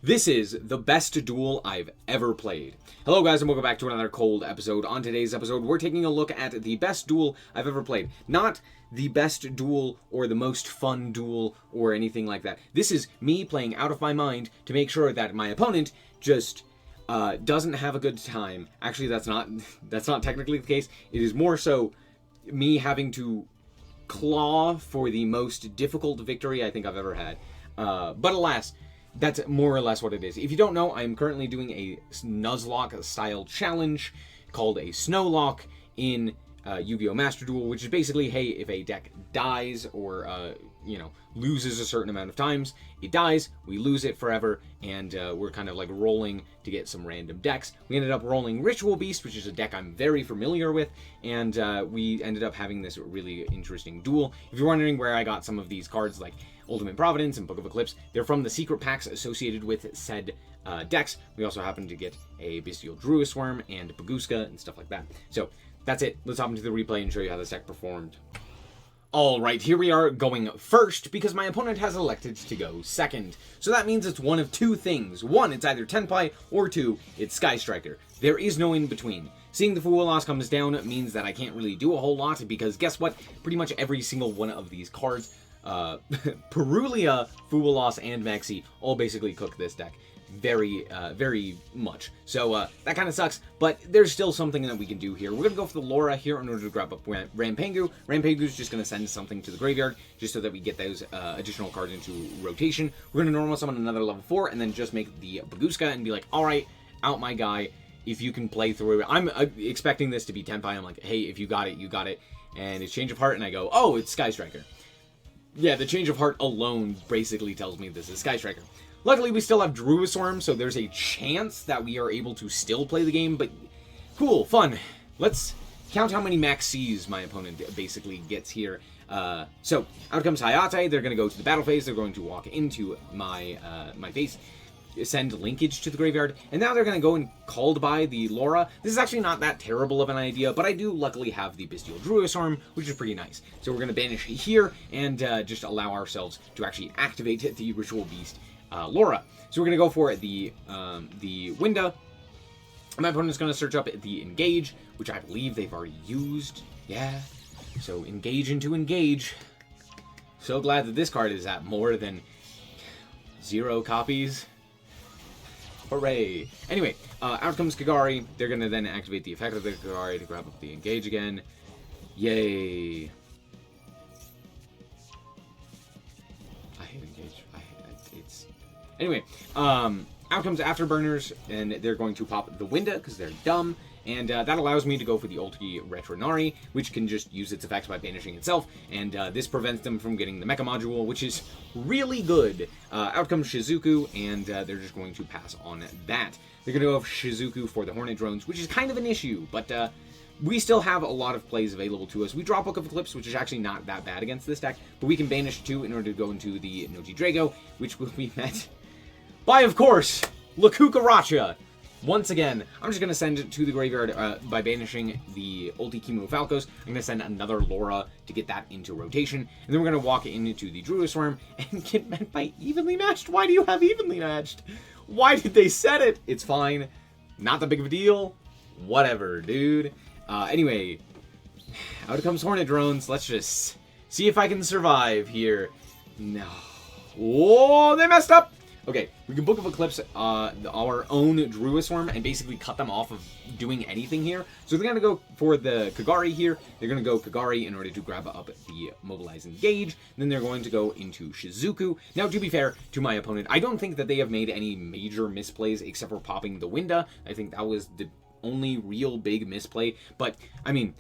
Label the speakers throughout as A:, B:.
A: This is the best Duel I've ever played. Hello guys and welcome back to another cold episode. On today's episode, we're taking a look at the best Duel I've ever played. Not the best Duel or the most fun Duel or anything like that. This is me playing out of my mind to make sure that my opponent just doesn't have a good time. Actually, that's not technically the case. It is more so me having to claw for the most difficult victory I think I've ever had. But alas, that's more or less what it is. If you don't know, I am currently doing a Nuzlocke style challenge called a snowlock in Yu-Gi-Oh! Master Duel, which is basically, hey, if a deck dies or, loses a certain amount of times, it dies, we lose it forever, and we're kind of like rolling to get some random decks. We ended up rolling Ritual Beast, which is a deck I'm very familiar with, and we ended up having this really interesting duel. If you're wondering where I got some of these cards, like Ultimate Providence and Book of Eclipse, they're from the secret packs associated with said decks. We also happen to get a Bestial Druisworm and Baguska and stuff like that. So that's it. Let's hop into the replay and show you how this deck performed. Alright, here we are going first because my opponent has elected to go second. So that means it's one of two things. One, it's either Tenpai, or two, it's Sky Striker. There is no in between. Seeing the Fuwalas comes down means that I can't really do a whole lot because guess what? Pretty much every single one of these cards, Perulia, Fuwalas, and Maxi all basically cook this deck very much. So that kind of sucks, but there's still something that we can do here. We're going to go for the Laura here in order to grab up Rampengu. Rampengu's just going to send something to the graveyard just so that we get those additional cards into rotation. We're going to normal summon another level 4 and then just make the Baguska and be like, alright, out my guy. If you can play through it. I'm expecting this to be Tenpai. I'm like, hey, if you got it, you got it. And it's Change of Heart, and I go, oh, it's Sky Striker. Yeah, the Change of Heart alone basically tells me this is Sky Striker. Luckily, we still have Druisworm, so there's a chance that we are able to still play the game, but cool, fun. Let's count how many Max C's my opponent basically gets here. So, out comes Hayate. They're going to go to the battle phase. They're going to walk into my face, send linkage to the graveyard, and now they're going to go and called by the Laura. This is actually not that terrible of an idea, but I do luckily have the Bestial Druisworm, which is pretty nice. So we're going to banish here and just allow ourselves to actually activate the Ritual Beast Laura. So we're going to go for the Winda. My opponent's going to search up the Engage, which I believe they've already used. Yeah. So Engage into Engage. So glad that this card is at more than 0 copies. Hooray. Anyway, out comes Kagari. They're going to then activate the effect of the Kagari to grab up the Engage again. Yay. I hate Engage. Anyway, out comes Afterburners, and they're going to pop the Winda because they're dumb. And that allows me to go for the Ulti Retronari, which can just use its effects by banishing itself, and this prevents them from getting the Mecha Module, which is really good. Out comes Shizuku, and they're just going to pass on that. They're going to go with Shizuku for the Hornet Drones, which is kind of an issue, but we still have a lot of plays available to us. We draw Book of Eclipse, which is actually not that bad against this deck, but we can banish 2 in order to go into the Noji Drago, which will be met by, of course, Lakukaracha. Once again, I'm just going to send it to the graveyard by banishing the Ulti Kimu Falcos. I'm going to send another Laura to get that into rotation. And then we're going to walk into the Druisworm and get met by Evenly Matched. Why do you have Evenly Matched? Why did they set it? It's fine. Not that big of a deal. Whatever, dude. Anyway, out comes Hornet Drones. Let's just see if I can survive here. No. Whoa, they messed up. Okay, we can Book of Eclipse our own Druisworm and basically cut them off of doing anything here. So they're going to go for the Kagari here. They're going to go Kagari in order to grab up the Mobilize Engage. Then they're going to go into Shizuku. Now, to be fair to my opponent, I don't think that they have made any major misplays except for popping the Winda. I think that was the only real big misplay. But, I mean,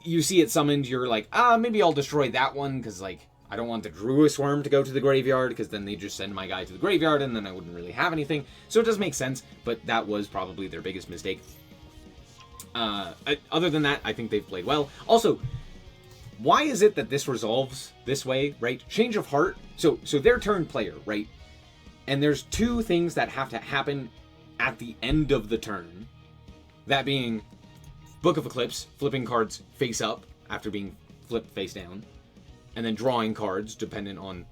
A: you see it summoned, you're like, maybe I'll destroy that one because, like, I don't want the Druisworm to go to the graveyard because then they just send my guy to the graveyard and then I wouldn't really have anything. So it does make sense, but that was probably their biggest mistake. Other than that, I think they've played well. Also, why is it that this resolves this way, right? Change of Heart. So they're turn player, right? And there's 2 things that have to happen at the end of the turn. That being Book of Eclipse, flipping cards face up after being flipped face down. And then drawing cards, dependent on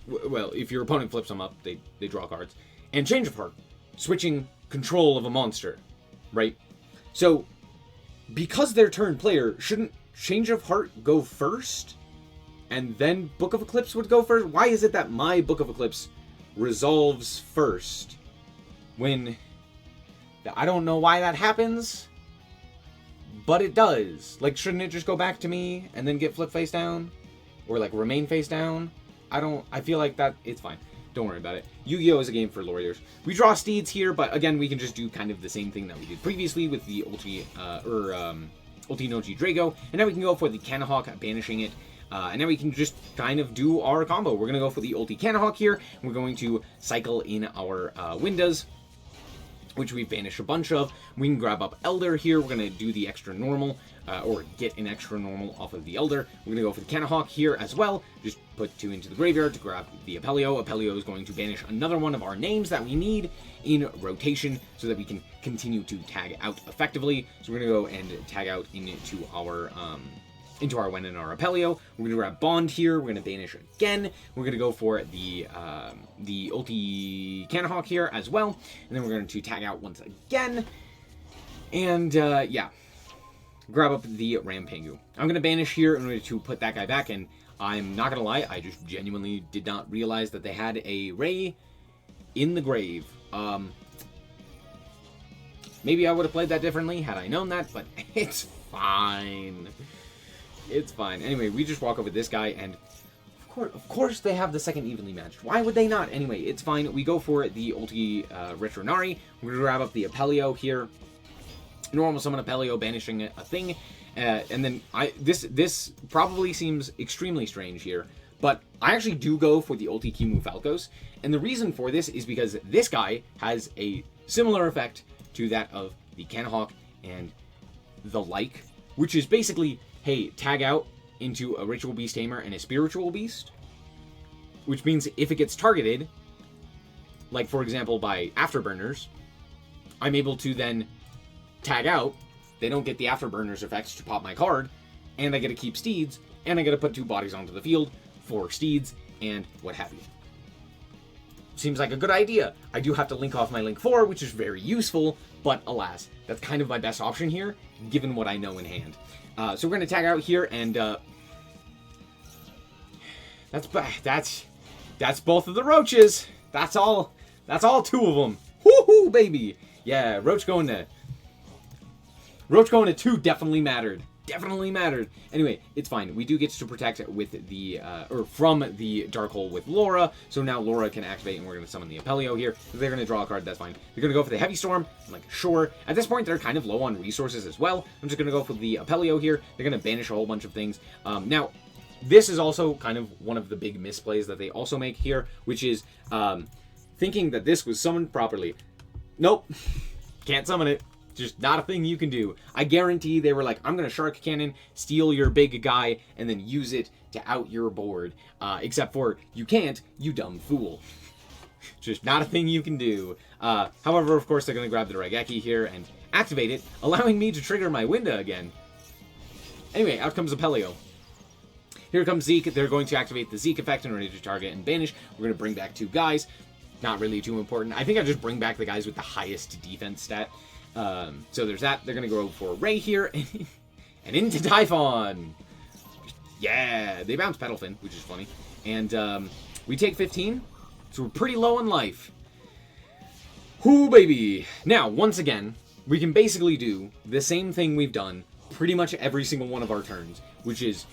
A: well, if your opponent flips them up, they draw cards. And Change of Heart, switching control of a monster, right? So, because they're turn player, shouldn't Change of Heart go first? And then Book of Eclipse would go first? Why is it that my Book of Eclipse resolves first? When... I don't know why that happens, but it does. Like, shouldn't it just go back to me and then get flipped face down? Or, like, remain face down? I feel like that... It's fine. Don't worry about it. Yu-Gi-Oh! Is a game for lawyers. We draw steeds here, but again, we can just do kind of the same thing that we did previously with the Ulti Nochi Drago. And now we can go for the Kanahawk, banishing it. And now we can just kind of do our combo. We're going to go for the Ulti Kanahawk here. We're going to cycle in our Windas, which we've banished a bunch of. We can grab up Elder here. We're going to do the extra normal, or get an extra normal off of the Elder. We're going to go for the Kanahawk here as well. Just put 2 into the graveyard to grab the Apelio. Apelio is going to banish another one of our names that we need in rotation so that we can continue to tag out effectively. So we're going to go and tag out into our Wen and our Apelio. We're going to grab Bond here. We're going to banish again. We're going to go for the Ulti Kanahawk here as well. And then we're going to tag out once again. And, yeah. Grab up the Rampengu. I'm going to banish here in order to put that guy back. And I'm not going to lie, I just genuinely did not realize that they had a Ray in the grave. Maybe I would have played that differently had I known that, but it's fine. It's fine. Anyway, we just walk over this guy, and of course they have the second evenly matched. Why would they not? Anyway, it's fine. We go for the Ulti Retronari. We're going to grab up the Apelio here. Normal summon Apelio, banishing a thing. And then this probably seems extremely strange here, but I actually do go for the Ulti Kimu Falcos. And the reason for this is because this guy has a similar effect to that of the Kanahawk and the like, which is basically, hey, tag out into a Ritual Beast Tamer and a Spiritual Beast, which means if it gets targeted, like for example by Afterburners, I'm able to then tag out. They don't get the Afterburners effects to pop my card, and I get to keep steeds, and I get to put 2 bodies onto the field for steeds and what have you. Seems like a good idea. I do have to link off my Link 4, which is very useful, but alas, that's kind of my best option here, given what I know in hand. So we're going to tag out here, and that's both of the roaches. That's all 2 of them. Woohoo, baby! Yeah, Roach going to 2 definitely mattered. Definitely mattered. Anyway, it's fine. We do get to protect with the, or from the Dark Hole with Laura. So now Laura can activate, and we're going to summon the Apelio here. They're going to draw a card, that's fine. They're going to go for the Heavy Storm. I'm like, sure. At this point, they're kind of low on resources as well. I'm just going to go for the Apelio here. They're going to banish a whole bunch of things. Now, this is also kind of one of the big misplays that they also make here, which is thinking that this was summoned properly. Nope. Can't summon it. Just not a thing you can do. I guarantee they were like, I'm going to Shark Cannon, steal your big guy, and then use it to out your board. Except for, you can't, you dumb fool. Just not a thing you can do. However, of course, they're going to grab the Raigeki here and activate it, allowing me to trigger my Winda again. Anyway, out comes Apelio. Here comes Zeke. They're going to activate the Zeke effect in order to target and banish. We're going to bring back 2 guys. Not really too important. I think I just bring back the guys with the highest defense stat. So there's that. They're going to go for Ray here. And into Typhon. Yeah, they bounce Petalfin, which is funny. And we take 15. So we're pretty low in life. Whoo, baby. Now, once again, we can basically do the same thing we've done pretty much every single one of our turns, which is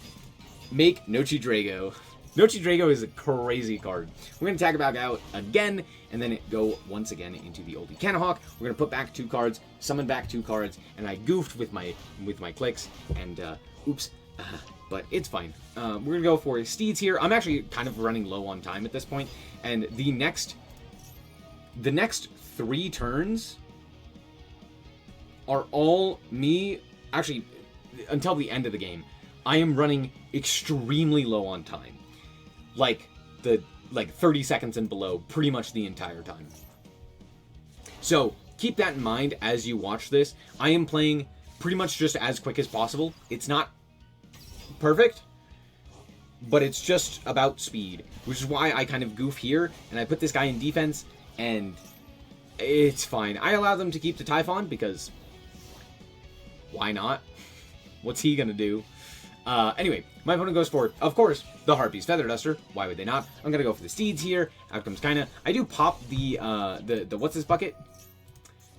A: make Nochi Drago. Nochi Drago is a crazy card. We're going to tag it back out again, and then go once again into the Ulti Kanahawk. We're going to put back 2 cards, summon back 2 cards, and I goofed with my clicks, and oops, but it's fine. We're going to go for Steeds here. I'm actually kind of running low on time at this point, and the next 3 turns are all me, actually, until the end of the game, I am running extremely low on time. Like 30 seconds and below pretty much the entire time. So keep that in mind as you watch this. I am playing pretty much just as quick as possible. It's not perfect, but it's just about speed, which is why I kind of goof here, and I put this guy in defense, and it's fine. I allow them to keep the Typhon, because why not? What's he gonna do? Anyway, my opponent goes for, of course, the Harpy's Feather Duster. Why would they not? I'm gonna go for the Steeds here. Out comes Kaina. I do pop the what's this bucket?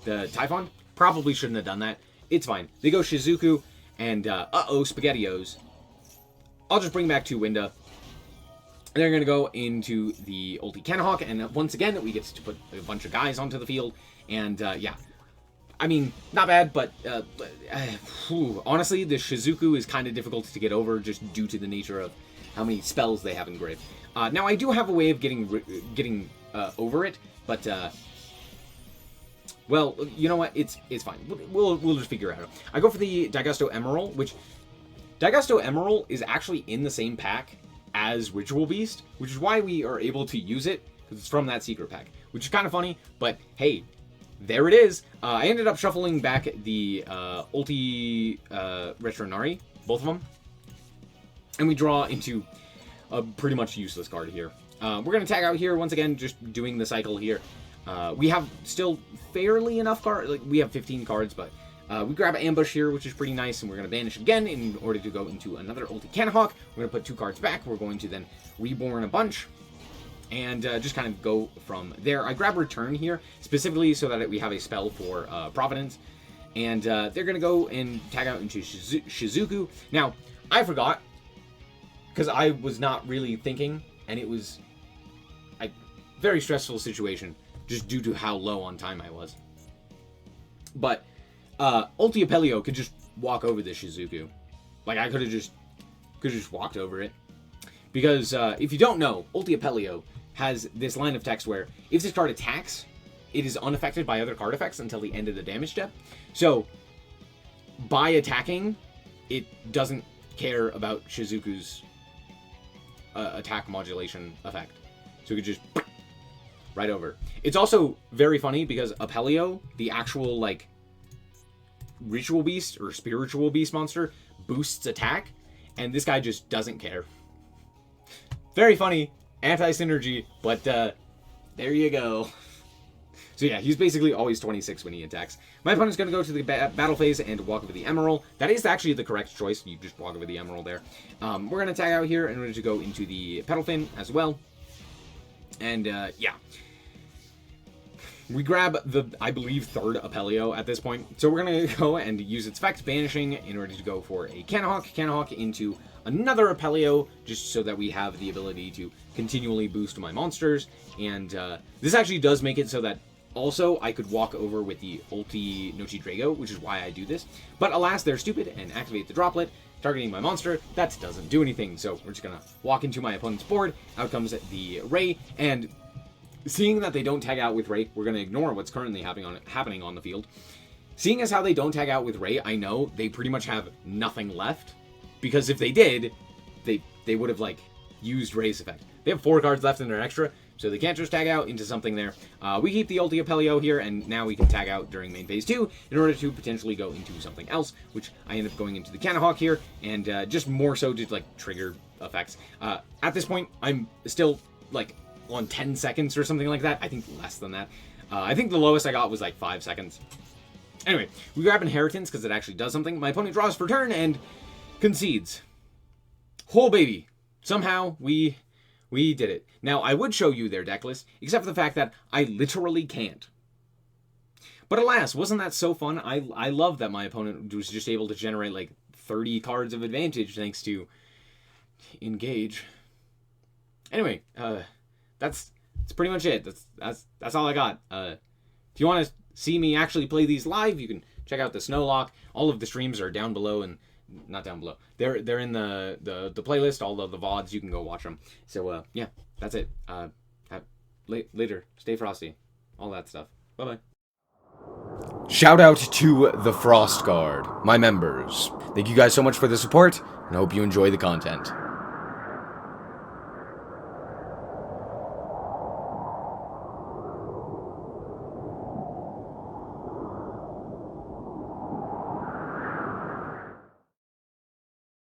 A: The Typhon. Probably shouldn't have done that. It's fine. They go Shizuku, and SpaghettiOs. I'll just bring back 2 Winda. They're going to go into the ulti Kanahawk, and once again, we get to put a bunch of guys onto the field, and yeah. I mean, not bad, but honestly, the Shizuku is kind of difficult to get over just due to the nature of how many spells they have engraved. Now, I do have a way of getting over it, but well, you know what? It's fine. We'll just figure it out. I go for the Daigusto Emerald, which Daigusto Emerald is actually in the same pack as Ritual Beast, which is why we are able to use it, because it's from that secret pack, which is kind of funny, but hey, there it is. I ended up shuffling back the ulti Retronari, both of them, and we draw into a pretty much useless card here. We're going to tag out here, once again, just doing the cycle here. We have still fairly enough cards, like we have 15 cards, but we grab Ambush here, which is pretty nice, and we're going to banish again in order to go into another ulti Kanahawk. We're going to put 2 cards back. We're going to then Reborn a bunch, and just kind of go from there. I grab Return here, specifically so that we have a spell for Providence, and they're going to go and tag out into Shizuku. Now, I forgot, because I was not really thinking, and it was a very stressful situation, just due to how low on time I was. But Ulti Apelio could just walk over this Shizuku. Like, I could have just walked over it. Because if you don't know, Ulti Apelio has this line of text where if this card attacks, it is unaffected by other card effects until the end of the damage step. So, by attacking, it doesn't care about Shizuku's attack modulation effect. So it could just right over. It's also very funny because Apelio, the actual, like, Ritual Beast or Spiritual Beast monster, boosts attack, and this guy just doesn't care. Very funny, anti-synergy, but there you go. So yeah, he's basically always 26 when he attacks. My opponent's going to go to the battle phase and walk over the Emerald. That is actually the correct choice. You just walk over the Emerald there. We're going to tag out here in order to go into the Petalfin as well. And yeah. We grab the, I believe, 3rd Apelio at this point. So we're going to go and use its effect, Banishing, in order to go for a Kanahawk into another Apelio, just so that we have the ability to continually boost my monsters. And this actually does make it so that also I could walk over with the ulti Nochi Drago, which is why I do this. But alas, they're stupid and activate the droplet, targeting my monster. That doesn't do anything, so we're just going to walk into my opponent's board. Out comes the Ray, and seeing that they don't tag out with Ray, we're going to ignore what's currently happening on the field. Seeing as how they don't tag out with Ray, I know they pretty much have nothing left. Because if they did, they would have, like, used Ray's effect. They have 4 cards left in their extra, so they can't just tag out into something there. We keep the Ulti Apelio here, and now we can tag out during main phase 2 in order to potentially go into something else, which I end up going into the Kanahawk here, and just more so to, like, trigger effects. At this point, I'm still, like, on 10 seconds or something like that. I think less than that. I think the lowest I got was like 5 seconds. Anyway, we grab Inheritance because it actually does something. My opponent draws for turn and concedes. Oh baby. Somehow we did it. Now, I would show you their deck list, except for the fact that I literally can't. But alas, wasn't that so fun? I love that my opponent was just able to generate like 30 cards of advantage thanks to Engage. Anyway, that's pretty much it. That's all I got. If you want to see me actually play these live, you can check out the snowlock. All of the streams are down below, and not down below. They're in the playlist. All of the VODs, you can go watch them. So yeah, that's it. Later. Stay frosty. All that stuff. Bye bye. Shout out to the Frost Guard, my members. Thank you guys so much for the support, and I hope you enjoy the content.